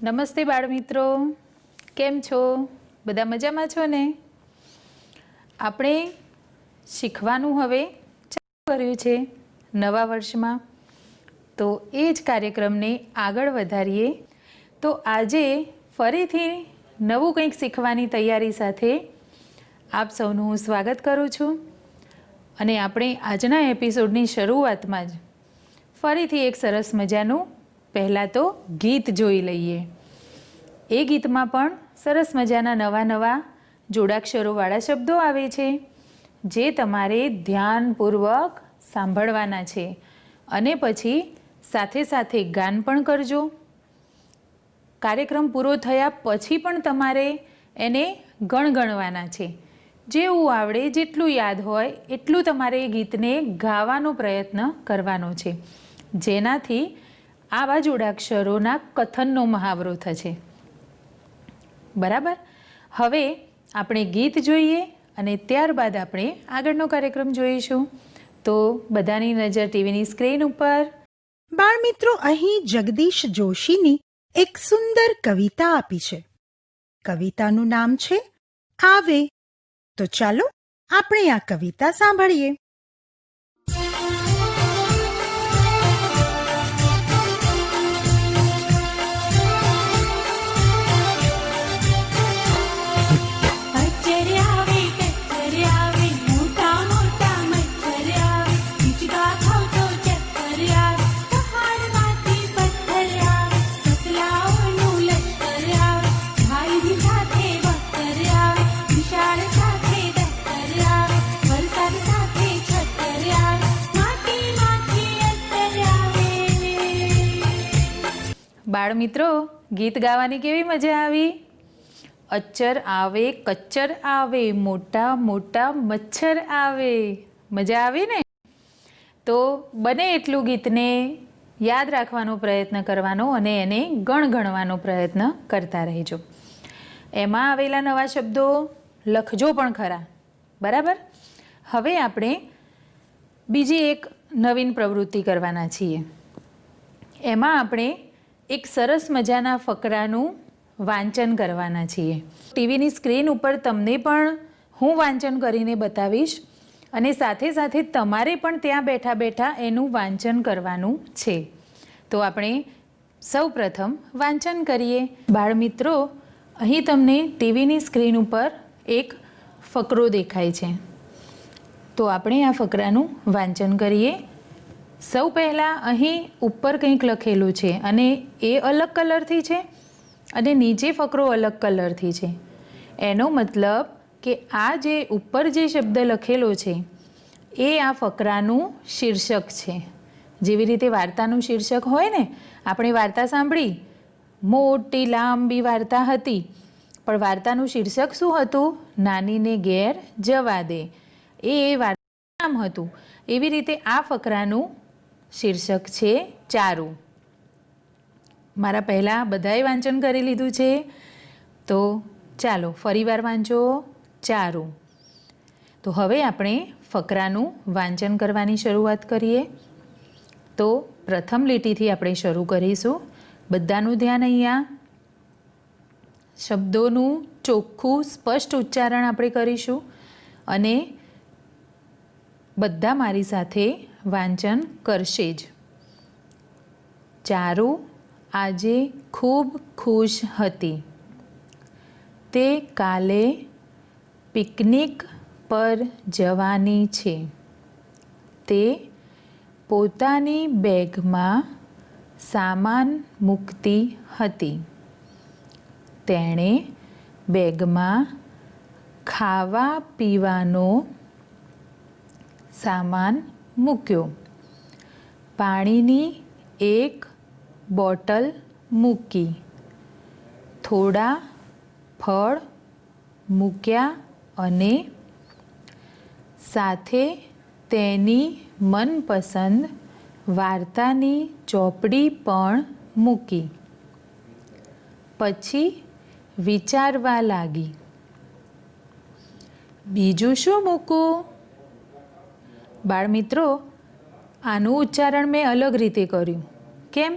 નમસ્તે બાળમિત્રો, કેમ છો? બધા મજામાં છો ને? આપણે શીખવાનું હવે ચાલુ કર્યું છે નવા વર્ષમાં, તો એ જ કાર્યક્રમને આગળ વધારીએ. તો આજે ફરીથી નવું કંઈક શીખવાની તૈયારી સાથે આપ સૌનું હું સ્વાગત કરું છું. અને આપણે આજના એપિસોડની શરૂઆતમાં જ ફરીથી એક સરસ મજાનું પહેલાં તો ગીત જોઈ લઈએ. એ ગીતમાં પણ સરસ મજાના નવા નવા જોડાક્ષરોવાળા શબ્દો આવે છે, જે તમારે ધ્યાનપૂર્વક સાંભળવાના છે અને પછી સાથે સાથે ગાન પણ કરજો. કાર્યક્રમ પૂરો થયા પછી પણ તમારે એને ગણગણવાના છે. જેવું આવડે, જેટલું યાદ હોય એટલું તમારે એ ગીતને ગાવાનો પ્રયત્ન કરવાનો છે, જેનાથી આવા જોડાક્ષરોના કથનનો મહાવરો થશે. બરાબર? હવે આપણે ગીત જોઈએ અને ત્યારબાદ આપણે આગળનો કાર્યક્રમ જોઈશું. તો બધાની નજર ટીવીની સ્ક્રીન ઉપર. બાળમિત્રો, અહીં જગદીશ જોશીની એક સુંદર કવિતા આપી છે. કવિતાનું નામ છે આવે. તો ચાલો આપણે આ કવિતા સાંભળીએ. બાળમિત્રો, ગીત ગાવાની કેવી મજા આવી? અચ્ચર આવે, કચ્ચર આવે, મોટા મોટા મચ્છર આવે. મજા આવી ને? તો બને એટલું ગીતને યાદ રાખવાનો પ્રયત્ન કરવાનો અને એને ગણગણવાનો પ્રયત્ન કરતા રહેજો. એમાં આવેલા નવા શબ્દો લખજો પણ ખરા. બરાબર? હવે આપણે બીજી એક નવીન પ્રવૃત્તિ કરવાના છીએ. એમાં આપણે એક સરસ મજાના ફકરાનું વાંચન કરવાના છીએ. ટીવીની સ્ક્રીન ઉપર તમને પણ હું વાંચન કરીને બતાવીશ અને સાથે સાથે તમારે પણ ત્યાં બેઠા બેઠા એનું વાંચન કરવાનું છે. તો આપણે સૌ પ્રથમ વાંચન કરીએ. બાળમિત્રો, અહીં તમને ટીવીની સ્ક્રીન ઉપર એક ફકરો દેખાય છે. તો આપણે આ ફકરાનું વાંચન કરીએ. સૌ પહેલાં અહીં ઉપર કંઈક લખેલું છે અને એ અલગ કલરથી છે અને નીચે ફકરો અલગ કલરથી છે. એનો મતલબ કે આ જે ઉપર જે શબ્દ લખેલો છે એ આ ફકરાનું શીર્ષક છે. જેવી રીતે વાર્તાનું શીર્ષક હોય ને, આપણે વાર્તા સાંભળી, મોટી લાંબી વાર્તા હતી, પણ વાર્તાનું શીર્ષક શું હતું? નાનીને ઘેર જવા દે. એ વાર્તાનું નામ હતું. એવી રીતે આ ફકરાનું શીર્ષક છે ચારું. મારા પહેલાં બધાએ વાંચન કરી લીધું છે, તો ચાલો ફરીવાર વાંચો, ચારું. તો હવે આપણે ફકરાનું વાંચન કરવાની શરૂઆત કરીએ. તો પ્રથમ લીટીથી આપણે શરૂ કરીશું. બધાનું ધ્યાન અહીંયા. શબ્દોનું ચોખ્ખું સ્પષ્ટ ઉચ્ચારણ આપણે કરીશું અને બધા મારી સાથે વાંચન કરશે જ. ચારું આજે ખૂબ ખુશ હતી. તે કાલે પિકનિક પર જવાની છે. તે પોતાની બેગમાં સામાન મૂકતી હતી. તેણે બેગમાં ખાવા પીવાનો સામાન મૂક્યો. પાણીની એક બોટલ મૂકી. થોડા ફળ મૂક્યા અને સાથે તેની મનપસંદ વાર્તાની ચોપડી પણ મૂકી. પછી વિચારવા લાગી, બીજું શું મૂકું? બાળમિત્રો, આનું ઉચ્ચારણ મેં અલગ રીતે કર્યું. કેમ?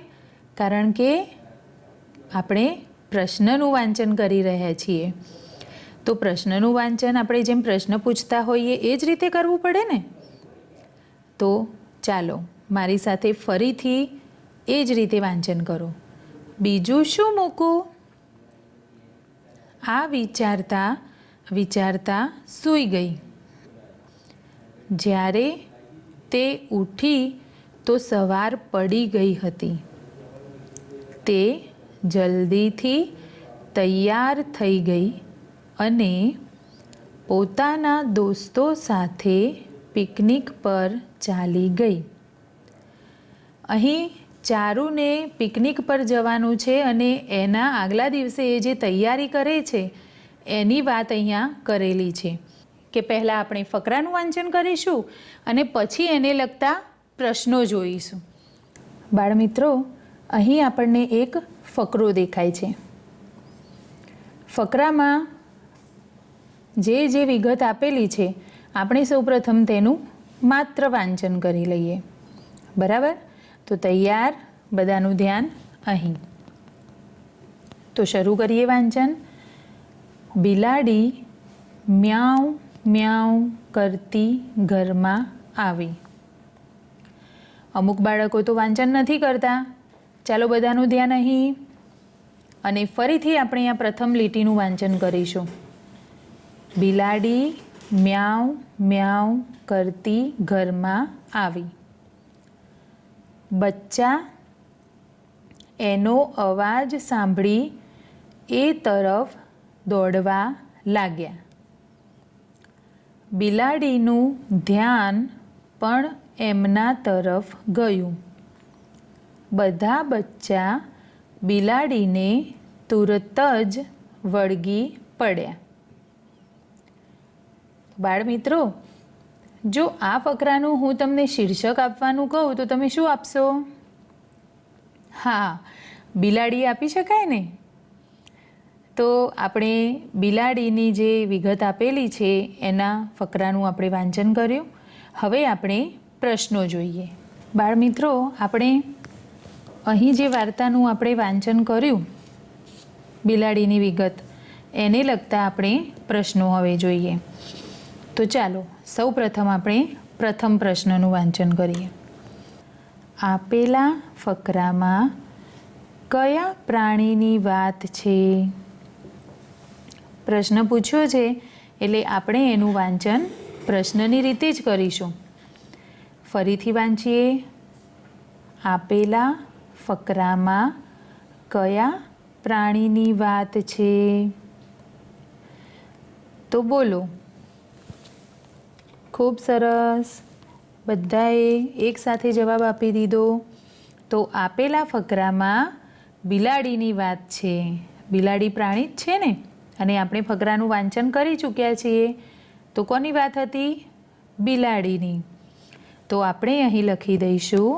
કારણ કે આપણે પ્રશ્નનું વાંચન કરી રહ્યા છીએ. તો પ્રશ્નનું વાંચન આપણે જેમ પ્રશ્ન પૂછતા હોઈએ એ જ રીતે કરવું પડે ને. તો ચાલો મારી સાથે ફરીથી એ જ રીતે વાંચન કરો. બીજું શું મૂકું? આ વિચારતા વિચારતા સૂઈ ગઈ. જ્યારે તે ઉઠી તો સવાર પડી ગઈ હતી. તે જલ્દીથી તૈયાર થઈ ગઈ અને પોતાના દોસ્તો સાથે પિકનિક પર ચાલી ગઈ. અહીં ચારુને પિકનિક પર જવાનું છે અને એના આગલા દિવસે એ જે તૈયારી કરે છે એની વાત અહીંયા કરેલી છે કે પહેલાં આપણે ફકરાનું વાંચન કરીશું અને પછી એને લગતા પ્રશ્નો જોઈશું. બાળમિત્રો, અહીં આપણને એક ફકરો દેખાય છે. ફકરામાં જે વિગત આપેલી છે આપણે સૌપ્રથમ તેનું માત્ર વાંચન કરી લઈએ. બરાબર? તો તૈયાર, બધાનું ધ્યાન અહીં. તો શરૂ કરીએ વાંચન. બિલાડી મ્યાઉ મ્યાઉ કરતી ઘરમાં આવી. અમુક બાળકો તો વાંચન નથી કરતા. ચાલો બધાનું ધ્યાન અહીં. અને ફરીથી આપણે આ પ્રથમ લીટીનું વાંચન કરીશું. બિલાડી મ્યાઉ મ્યાઉ કરતી ઘરમાં આવી. બચ્ચા એનો અવાજ સાંભળી એ તરફ દોડવા લાગ્યા. બિલાડીનું ધ્યાન પણ એમના તરફ ગયું. બધા બચ્ચા બિલાડીને તુરત જ વળગી પડ્યા. બાળમિત્રો, જો આ ફકરાનું હું તમને શીર્ષક આપવાનું કહું તો તમે શું આપશો? હા, બિલાડી આપી શકાય ને. તો આપણે બિલાડીની જે વિગત આપેલી છે એના ફકરાનું આપણે વાંચન કર્યું. હવે આપણે પ્રશ્નો જોઈએ. બાળમિત્રો, આપણે અહીં જે વાર્તાનું આપણે વાંચન કર્યું, બિલાડીની વિગત, એને લગતા આપણે પ્રશ્નો હવે જોઈએ. તો ચાલો સૌ પ્રથમ આપણે પ્રથમ પ્રશ્નનું વાંચન કરીએ. આપેલા ફકરામાં કયા પ્રાણીની વાત છે? પ્રશ્ન પૂછ્યો છે એટલે આપણે એનું વાંચન પ્રશ્નની રીતે જ કરીશું. ફરીથી વાંચીએ. આપેલા ફકરામાં કયા પ્રાણીની વાત છે? તો બોલો. ખૂબ સરસ, બધાએ એક સાથે જવાબ આપી દીધો. તો આપેલા ફકરામાં બિલાડીની વાત છે. બિલાડી પ્રાણી જ છે ને, અને આપણે ફકરાનું વાંચન કરી ચૂક્યા છીએ. તો કોની વાત હતી? બિલાડીની. તો આપણે અહીં લખી દઈશું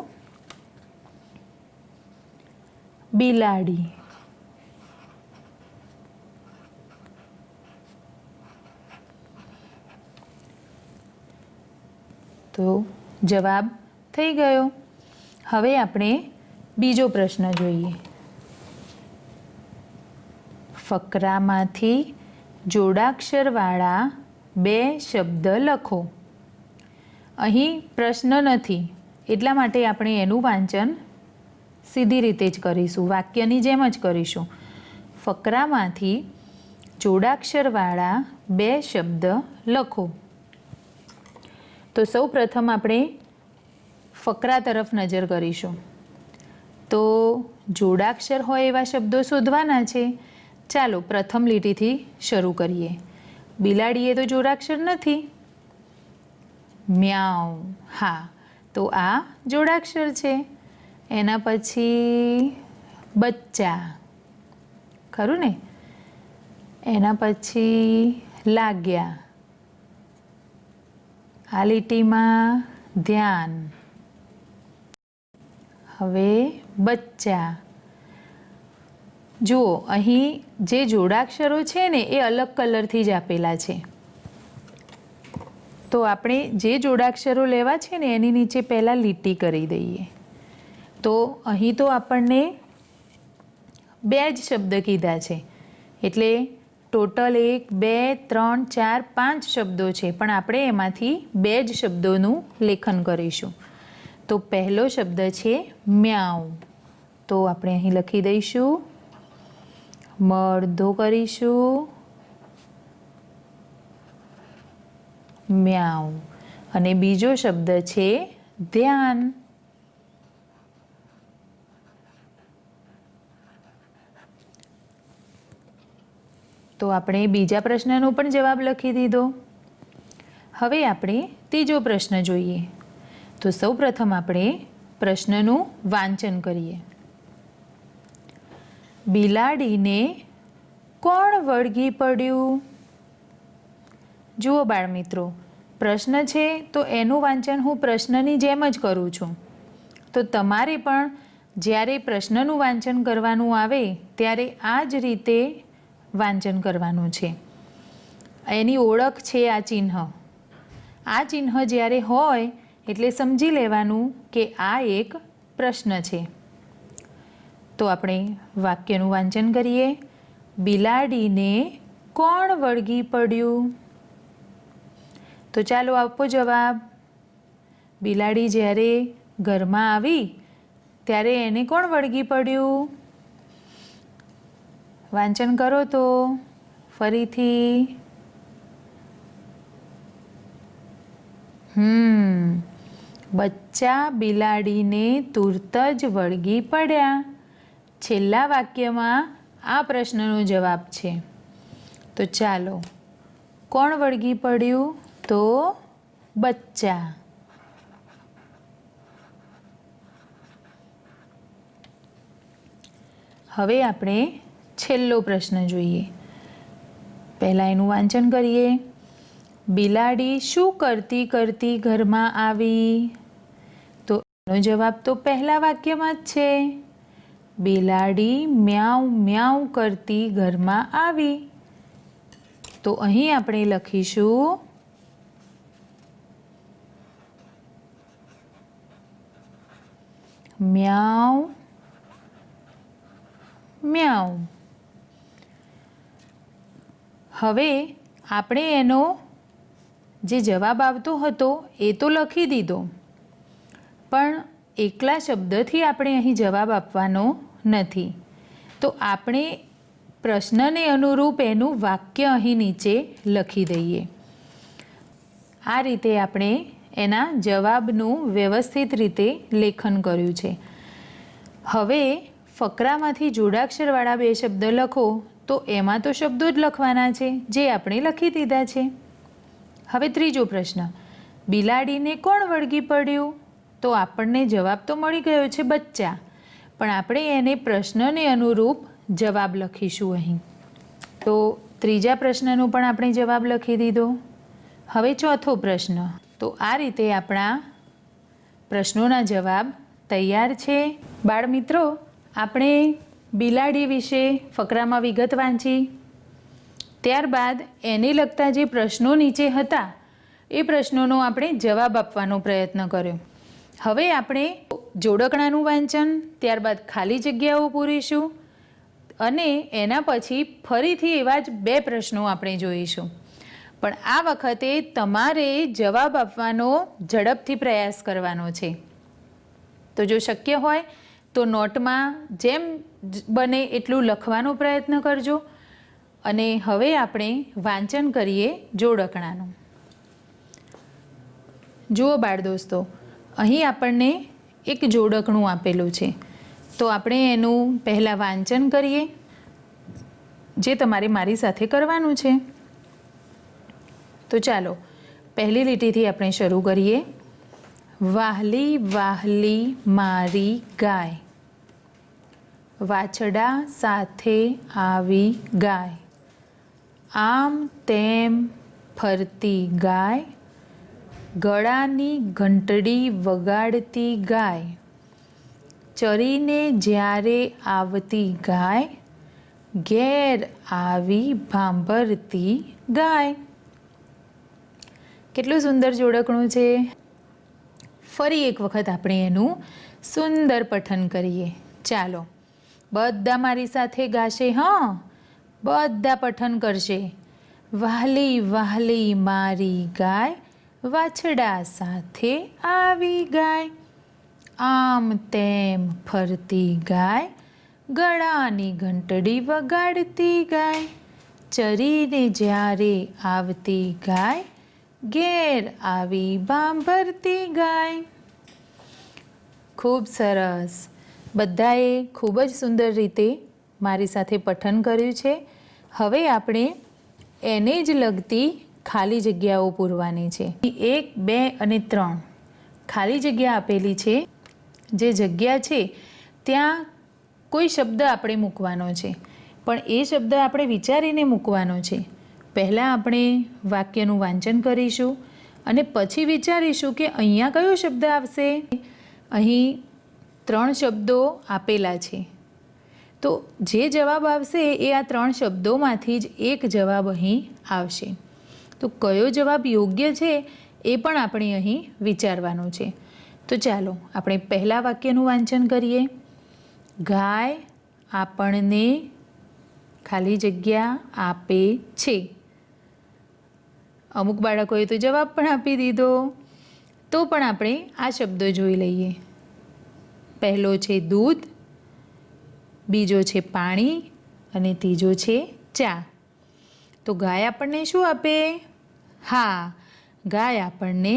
બિલાડી. તો જવાબ થઈ ગયો. હવે આપણે બીજો પ્રશ્ન જોઈએ. ફકરામાંથી જોડાક્ષરવાળા 2 શબ્દ લખો. અહીં પ્રશ્ન નથી એટલા માટે આપણે એનું વાંચન સીધી રીતે જ કરીશું, વાક્યની જેમ જ કરીશું. ફકરામાંથી જોડાક્ષરવાળા 2 શબ્દ લખો. તો સૌ પ્રથમ આપણે ફકરા તરફ નજર કરીશું. તો જોડાક્ષર હોય એવા શબ્દો શોધવાના છે. ચાલો પ્રથમ લીટીથી શરૂ કરીએ. બિલાડી એ તો જોડાક્ષર નથી. મ્યાઉ, હા, તો આ જોડાક્ષર છે. એના પછી બચ્ચા, ખરું ને. એના પછી લાગ્યા. આ લીટીમાં ધ્યાન. હવે બચ્ચા. જુઓ, અહીં જે જોડાક્ષરો છે ને એ અલગ કલરથી જ આપેલા છે. તો આપણે જે જોડાક્ષરો લેવા છે ને એની નીચે પહેલાં લીટી કરી દઈએ. તો અહીં તો આપણને બે જ શબ્દ કીધા છે, એટલે ટોટલ 1 2 3 4 5 શબ્દો છે, પણ આપણે એમાંથી બે જ શબ્દોનું લેખન કરીશું. તો પહેલો શબ્દ છે મ્યાઉ. તો આપણે અહીં લખી દઈશું, મ અડધો કરીશું, મ્યાઉ. અને બીજો શબ્દ છે ધ્યાન. તો આપણે બીજા પ્રશ્નનો પણ જવાબ લખી દીધો. હવે આપણે ત્રીજો પ્રશ્ન જોઈએ. તો સૌપ્રથમ આપણે પ્રશ્નનું વાંચન કરીએ. બિલાડીને કોણ વળગી પડ્યું? જુઓ બાળમિત્રો, પ્રશ્ન છે તો એનું વાંચન હું પ્રશ્નની જેમ જ કરું છું. તો તમારે પણ જ્યારે પ્રશ્નનું વાંચન કરવાનું આવે ત્યારે આ જ રીતે વાંચન કરવાનું છે. એની ઓળખ છે આ ચિહ્ન. આ ચિહ્ન જ્યારે હોય એટલે સમજી લેવાનું કે આ એક પ્રશ્ન છે. તો આપણે વાક્યનું વાંચન કરીએ. બિલાડીને કોણ વળગી પડ્યું? તો ચાલો આપો જવાબ. બિલાડી જ્યારે ઘરમાં આવી ત્યારે એને કોણ વળગી પડ્યું? વાંચન કરો તો ફરીથી. બચ્ચા બિલાડીને તુરત જ વળગી પડ્યા. છેલ્લા વાક્યમાં આ પ્રશ્નનો જવાબ છે. તો ચાલો, કોણ વળગી પડ્યું? તો બચ્ચા. હવે આપણે છેલ્લો પ્રશ્ન જોઈએ. પહેલાં એનું વાંચન કરીએ. બિલાડી શું કરતી કરતી ઘરમાં આવી? તો એનો જવાબ તો પહેલા વાક્યમાં જ છે. બિલાડી મ્યાઉ મ્યાઉ કરતી ઘરમાં આવી. તો અહીં આપણે લખીશું મ્યાઉ મ્યાઉ. હવે આપણે એનો જે જવાબ આવતો હતો એ તો લખી દીધો, પણ એકલા શબ્દથી આપણે અહીં જવાબ આપવાનો નથી. તો આપણે પ્રશ્નને અનુરૂપ એનું વાક્ય અહીં નીચે લખી દઈએ. આ રીતે આપણે એના જવાબનું વ્યવસ્થિત રીતે લેખન કર્યું છે. હવે ફકરામાંથી જોડાક્ષરવાળા બે શબ્દ લખો. તો એમાં તો શબ્દો જ લખવાના છે જે આપણે લખી દીધા છે. હવે ત્રીજો પ્રશ્ન, બિલાડીને કોણ વળગી પડ્યું? તો આપણને જવાબ તો મળી ગયો છે બચ્ચા, પણ આપણે એને પ્રશ્નને અનુરૂપ જવાબ લખીશું અહીં. તો ત્રીજા પ્રશ્નનો પણ આપણે જવાબ લખી દીધો. હવે ચોથો પ્રશ્ન. તો આ રીતે આપણા પ્રશ્નોના જવાબ તૈયાર છે. બાળમિત્રો, આપણે બિલાડી વિશે ફકરામાં વિગત વાંચી, ત્યારબાદ એને લગતા જે પ્રશ્નો નીચે હતા એ પ્રશ્નોનો આપણે જવાબ આપવાનો પ્રયત્ન કર્યો. હવે આપણે જોડકણાનું વાંચન, ત્યારબાદ ખાલી જગ્યાઓ પૂરીશું અને એના પછી ફરીથી એવા જ બે પ્રશ્નો આપણે જોઈશું. પણ આ વખતે તમારે જવાબ આપવાનો ઝડપથી પ્રયાસ કરવાનો છે. તો જો શક્ય હોય તો નોટમાં જેમ બને એટલું લખવાનો પ્રયત્ન કરજો. અને હવે આપણે વાંચન કરીએ જોડકણાનું. જુઓ બાળ દોસ્તો, અહીં આપણને એક જોડકણું આપેલું છે. તો આપણે એનું પહેલાં વાંચન કરીએ, જે તમારે મારી સાથે કરવાનું છે. તો ચાલો પહેલી લીટીથી આપણે શરૂ કરીએ. વાહલી વાહલી મારી ગાય, વાછડા સાથે આવી ગાય, આમ તેમ ફરતી ગાય, ગળાની ઘંટડી વગાડતી ગાય, ચરીને જ્યારે આવતી ગાય, ઘેર આવી ભાંભરતી ગાય. કેટલું સુંદર જોડકણું છે. ફરી એક વખત આપણે એનું સુંદર પઠન કરીએ. ચાલો બધા મારી સાથે ગાશે, હા, બધા પઠન કરશે. વહાલી વહાલી મારી ગાય, વાછડા સાથે આવી ગાય. આમ તેમ ફરતી ગાય, ગળાની ઘંટડી વગાડતી ગાય. ચરીને જ્યારે આવતી ગાય, ઘેર આવી ભાંભરતી ગાય. ખૂબ સરસ. બધાએ ખૂબ જ સુંદર રીતે મારી સાથે પઠન કર્યું છે. હવે આપણે એને જ લગતી ખાલી જગ્યાઓ પૂરવાની છે. 1, 2 અને 3 ખાલી જગ્યા આપેલી છે. જે જગ્યા છે ત્યાં કોઈ શબ્દ આપણે મૂકવાનો છે, પણ એ શબ્દ આપણે વિચારીને મૂકવાનો છે. પહેલાં આપણે વાક્યનું વાંચન કરીશું અને પછી વિચારીશું કે અહીંયા કયો શબ્દ આવશે. અહીં 3 શબ્દો આપેલા છે, તો જે જવાબ આવશે એ આ 3 શબ્દોમાંથી જ એક જવાબ અહીં આવશે. તો કયો જવાબ યોગ્ય છે એ પણ આપણે અહીં વિચારવાનું છે. તો ચાલો આપણે પહેલા વાક્યનું વાંચન કરીએ. ગાય આપણને ખાલી જગ્યા આપે છે. અમુક બાળકોએ તો જવાબ પણ આપી દીધો. તો પણ આપણે આ શબ્દો જોઈ લઈએ. પહેલો છે દૂધ, બીજો છે પાણી અને ત્રીજો છે ચા. તો ગાય આપણને શું આપે? હા, ગાય આપણને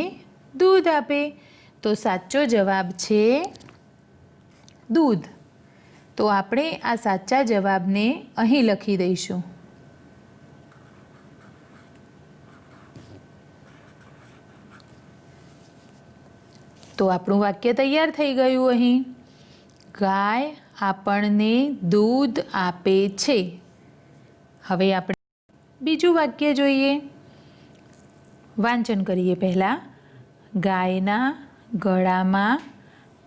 દૂધ આપે. તો સાચો જવાબ છે દૂધ. તો આપણે આ સાચા જવાબને અહીં લખી દઈશું. તો આપણું વાક્ય તૈયાર થઈ ગયું. અહીં ગાય આપણને દૂધ આપે છે. હવે આપણે બીજું વાક્ય જોઈએ. વાંચન કરીએ પહેલાં. ગાયના ગળામાં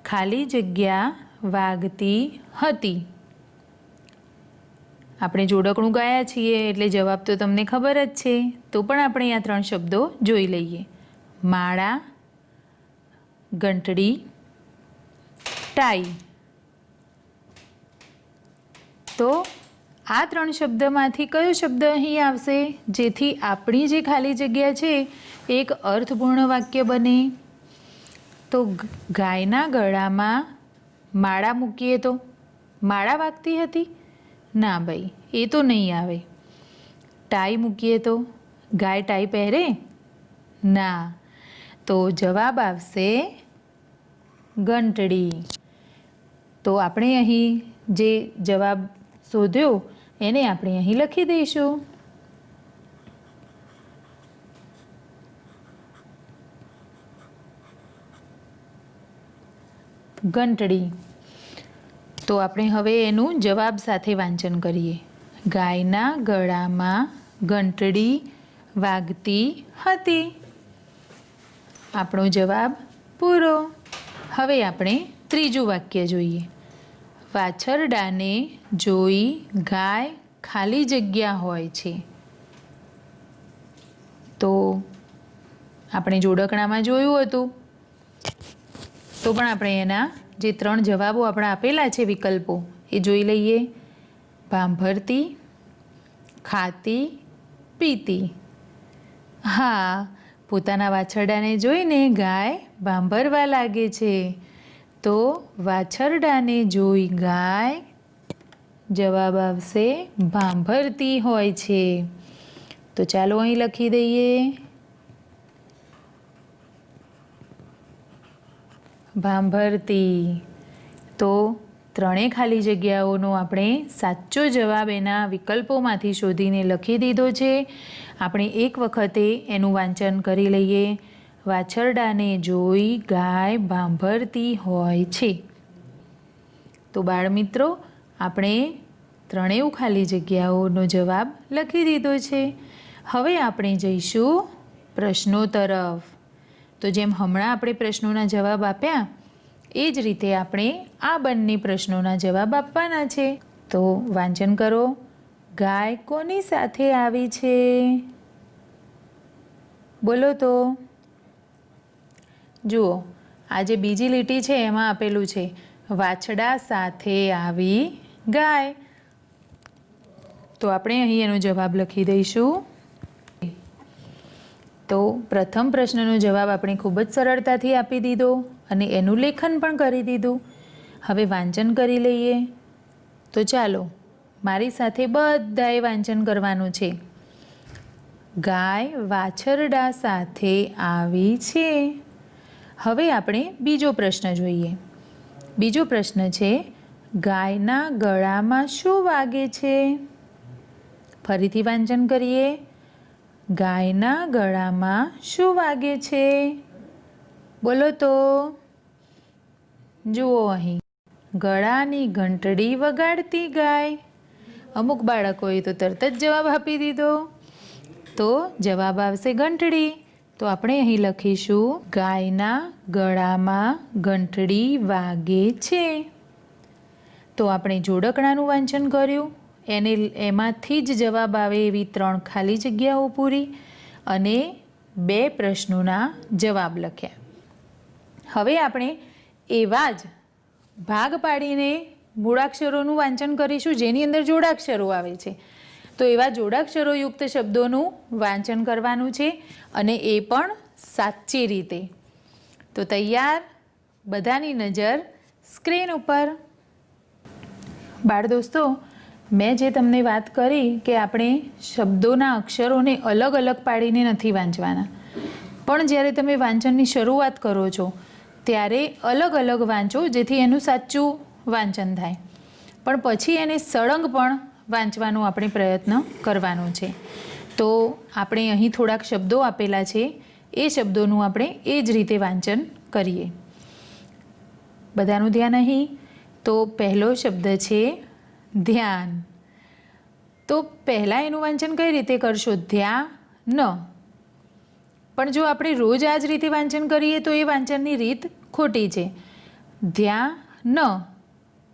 ખાલી જગ્યા વાગતી હતી. આપણે જોડકણું ગાયા છીએ એટલે જવાબ તો તમને ખબર જ છે. તો પણ આપણે આ 3 શબ્દો જોઈ લઈએ. માળા, ઘંટડી, ટાઈ. તો આ 3 શબ્દમાંથી કયો શબ્દ અહીં આવશે જેથી આપણી જે ખાલી જગ્યા છે એ એક અર્થપૂર્ણ વાક્ય બને? તો ગાયના ગળામાં માળા મૂકીએ તો માળા વાગતી હતી? ના ભાઈ, એ તો નહીં આવે. ટાઈ મૂકીએ તો ગાય ટાઈ પહેરે? ના. તો જવાબ આવશે ઘંટડી. તો આપણે અહીં જે જવાબ શોધ્યો એને આપણે અહીં લખી દઈશું. ઘંટડી. તો આપણે હવે એનું જવાબ સાથે વાંચન કરીએ. ગાયના ગળામાં ઘંટડી વાગતી હતી. આપણો જવાબ પૂરો. હવે આપણે ત્રીજું વાક્ય જોઈએ. વાછરડાને જોઈ ગાય ખાલી જગ્યા હોય છે. તો આપણે જોડકણામાં જોયું હતું. તો પણ આપણે એના જે 3 જવાબો આપણા આપેલા છે વિકલ્પો એ જોઈ લઈએ. ભાંભરતી, ખાતી, પીતી. હા, પોતાના વાછરડાને જોઈને ગાય ભાંભરવા લાગે છે. તો વાછરડાને જોઈ ગાય જવાબ આવશે ભાંભરતી હોય છે. તો ચાલો અહીં લખી દઈએ. ભાંભરતી. તો 3 ખાલી જગ્યાઓનો આપણે સાચો જવાબ એના વિકલ્પોમાંથી શોધીને લખી દીધો છે. આપણે એક વખતે એનું વાંચન કરી લઈએ. વાછરડાને જોઈ ગાય ભાંભરતી હોય છે. તો બાળમિત્રો, આપણે 3 ખાલી જગ્યાઓનો જવાબ લખી દીધો છે. હવે આપણે જઈશું પ્રશ્નો તરફ. તો જેમ હમણાં આપણે પ્રશ્નોના જવાબ આપ્યા એ જ રીતે આપણે આ બંને પ્રશ્નોના જવાબ આપવાના છે. તો વાંચન કરો. ગાય કોની સાથે આવી છે? બોલો તો. જુઓ, આ જે બીજી લીટી છે એમાં આપેલું છે વાછડા સાથે આવી ગાય. તો આપણે અહીં એનો જવાબ લખી દઈશું. તો પ્રથમ પ્રશ્નનો જવાબ આપણે ખૂબ જ સરળતાથી આપી દીધો અને એનું લેખન પણ કરી દીધું. હવે વાંચન કરી લઈએ. તો ચાલો મારી સાથે બધાએ વાંચન કરવાનું છે. ગાય વાછરડા સાથે આવી છે. હવે આપણે બીજો પ્રશ્ન જોઈએ. બીજો પ્રશ્ન છે, ગાયના ગળામાં શું વાગે છે? ફરીથી વાંચન કરીએ. ગાયના ગળામાં શું વાગે છે? બોલો તો. જુઓ અહીં, ગળાની ઘંટડી વગાડતી ગાય. અમુક બાળકોએ તો તરત જ જવાબ આપી દીધો. તો જવાબ આવશે ઘંટડી. તો આપણે અહીં લખીશું, ગાયના ગળામાં ઘંટડી વાગે છે. તો આપણે જોડકણાનું વાંચન કર્યું. એમાંથી જ જવાબ આવે એવી 3 ખાલી જગ્યાઓ પૂરી અને 2 પ્રશ્નોના જવાબ લખ્યા. હવે આપણે એવા જ ભાગ પાડીને મૂળાક્ષરોનું વાંચન કરીશું જેની અંદર જોડાક્ષરો આવે છે. તો એવા જોડાક્ષરોયુક્ત શબ્દોનું વાંચન કરવાનું છે અને એ પણ સાચી રીતે. તો તૈયાર? બધાની નજર સ્ક્રીન ઉપર. બાળ દોસ્તો, મેં જે તમને વાત કરી કે આપણે શબ્દોના અક્ષરોને અલગ અલગ પાડીને નથી વાંચવાના, પણ જ્યારે તમે વાંચનની શરૂઆત કરો છો ત્યારે અલગ અલગ વાંચો જેથી એનું સાચું વાંચન થાય, પણ પછી એને સળંગ પણ વાંચવાનો આપણે પ્રયત્ન કરવાનો છે. તો આપણે અહીં થોડાક શબ્દો આપેલા છે, એ શબ્દોનું આપણે એ જ રીતે વાંચન કરીએ. બધાનું ધ્યાન અહીં. તો પહેલો શબ્દ છે ધ્યાન. તો પહેલાં એનું વાંચન કઈ રીતે કરશો? ધ્યાન. પણ જો આપણે રોજ આ જ રીતે વાંચન કરીએ તો એ વાંચનની રીત ખોટી છે. ધ્યાન.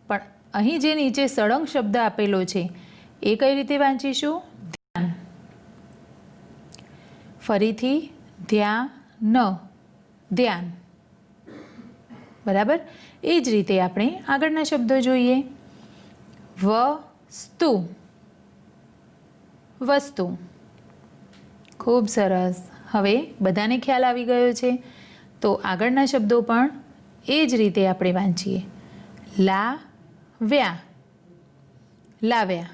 પણ અહીં જે નીચે સળંગ શબ્દ આપેલો છે એ કઈ રીતે વાંચીશું? ધ્યાન. ફરીથી ધ્યાન. ધ્યાન. બરાબર? એ જ રીતે આપણે આગળના શબ્દો જોઈએ. વસ્તુ. વસ્તુ. ખૂબ સરસ. હવે બધાને ખ્યાલ આવી ગયો છે. તો આગળના શબ્દો પણ એ જ રીતે આપણે વાંચીએ. લાવ્યા. લાવ્યા.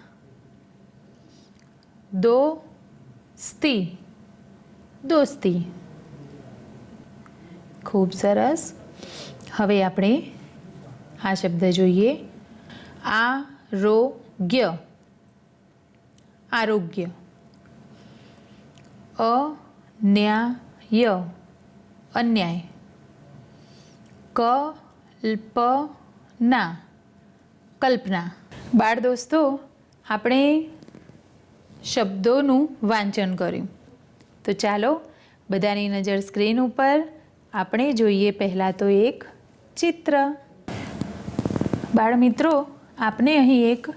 દોસ્તી. દોસ્તી. ખૂબ સરસ. હવે આપણે આ શબ્દ જોઈએ. આરોગ્ય. આરોગ્ય. અન્યાય. અન્યાય. કલ્પના. કલ્પના. બાળ દોસ્તો, આપણે શબ્દોનું વાંચન કર્યું. તો ચાલો બધાની નજર સ્ક્રીન ઉપર. આપણે જોઈએ પહેલાં તો એક ચિત્ર. બાળ મિત્રો, આપને અહીં એક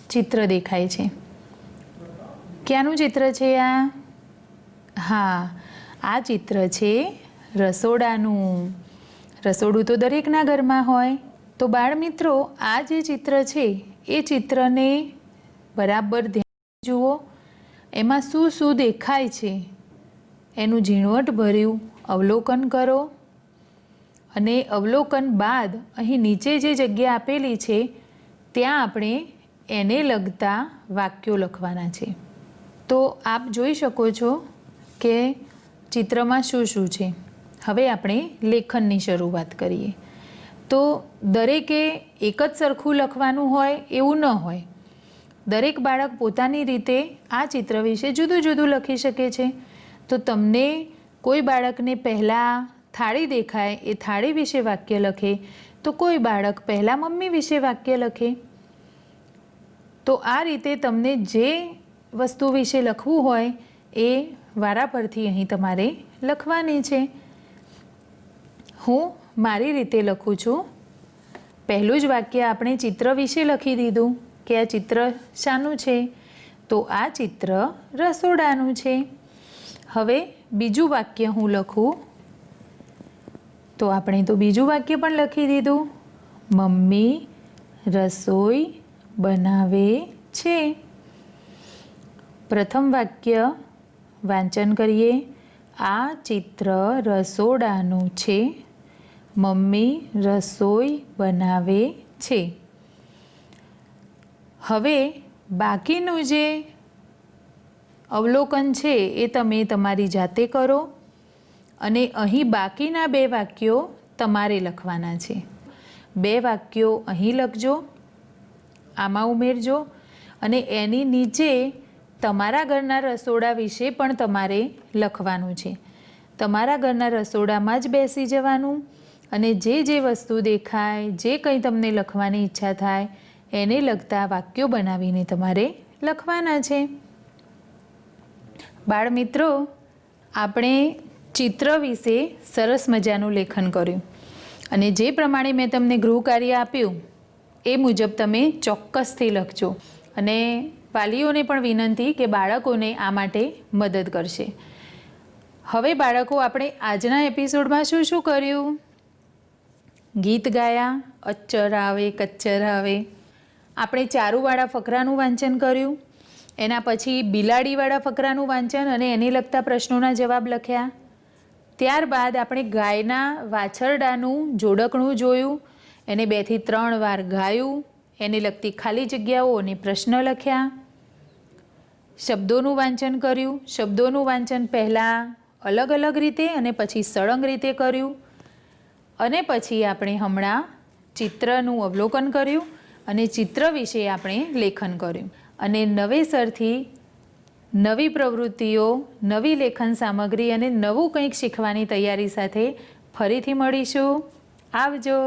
ચિત્ર દેખાય છે. ક્યાંનું ચિત્ર છે આ? હા, આ ચિત્ર છે રસોડાનું. રસોડું તો દરેકના ઘરમાં હોય. તો બાળ મિત્રો, આ જે ચિત્ર છે એ ચિત્રને બરાબર ધ્યાન જુઓ. એમાં શું શું દેખાય છે એનું ઝીણવટભર્યું અવલોકન કરો. અને અવલોકન બાદ અહીં નીચે જે જગ્યા આપેલી છે ત્યાં આપણે એને લગતા વાક્યો લખવાના છે. તો આપ જોઈ શકો છો કે ચિત્રમાં શું શું છે. હવે આપણે લેખનની શરૂઆત કરીએ. તો દરેકે એક જ સરખું લખવાનું હોય એવું ન હોય. દરેક બાળક પોતાની રીતે આ ચિત્ર વિશે જુદું જુદું લખી શકે છે. તો તમને કોઈ બાળકને પહેલાં થાળી દેખાય એ થાળી વિશે વાક્ય લખે, તો કોઈ બાળક પહેલાં મમ્મી વિશે વાક્ય લખે. તો આ રીતે તમને જે વસ્તુ વિશે લખવું હોય એ વારા પરથી અહીં તમારે લખવાની છે. હું મારી રીતે લખું છું. પહેલું જ વાક્ય આપણે ચિત્ર વિશે લખી દીધું કે આ ચિત્ર શાનું છે? તો આ ચિત્ર રસોડાનું છે. હવે બીજું વાક્ય હું લખું. તો આપણે તો બીજું વાક્ય પણ લખી દીધું. મમ્મી રસોઈ બનાવે છે. પ્રથમ વાક્ય વાંચન કરીએ. આ ચિત્ર રસોડાનું છે. મમ્મી રસોઈ બનાવે છે. હવે બાકીનું જે અવલોકન છે એ તમે તમારી જાતે કરો અને અહીં બાકીના 2 વાક્યો તમારે લખવાના છે. 2 વાક્યો અહીં લખજો, આમાં ઉમેરજો અને એની નીચે તમારા ઘરના રસોડા વિશે પણ તમારે લખવાનું છે. તમારા ઘરના રસોડામાં જ બેસી જવાનું અને જે વસ્તુ દેખાય, જે કંઈ તમને લખવાની ઈચ્છા થાય એને લગતા વાક્યો બનાવીને તમારે લખવાના છે. બાળમિત્રો, આપણે ચિત્ર વિશે સરસ મજાનું લેખન કર્યું અને જે પ્રમાણે મેં તમને ગૃહ કાર્ય આપ્યું એ મુજબ તમે ચોક્કસથી લખજો અને વાલીઓને પણ વિનંતી કે બાળકોને આ માટે મદદ કરશે. હવે બાળકો, આપણે આજના એપિસોડમાં શું શું કર્યું? ગીત ગાયા, અચ્ચર આવે કચ્ચર આવે. આપણે ચારુવાળા ફકરાનું વાંચન કર્યું. એના પછી બિલાડીવાળા ફકરાનું વાંચન અને એને લગતા પ્રશ્નોના જવાબ લખ્યા. ત્યારબાદ આપણે ગાયના વાછરડાનું જોડકણું જોયું, એને 2 થી 3 વાર ગાયું, એને લગતી ખાલી જગ્યાઓ અને પ્રશ્ન લખ્યા. શબ્દોનું વાંચન કર્યું. શબ્દોનું વાંચન પહેલાં અલગ અલગ રીતે અને પછી સળંગ રીતે કર્યું અને પછી આપણે હમણાં ચિત્રનું અવલોકન કર્યું અને ચિત્ર વિશે આપણે લેખન કર્યું અને નવેસરથી નવી પ્રવૃત્તિઓ, નવી લેખન સામગ્રી અને નવું કંઈક શીખવાની તૈયારી સાથે ફરીથી મળીશું. આવજો.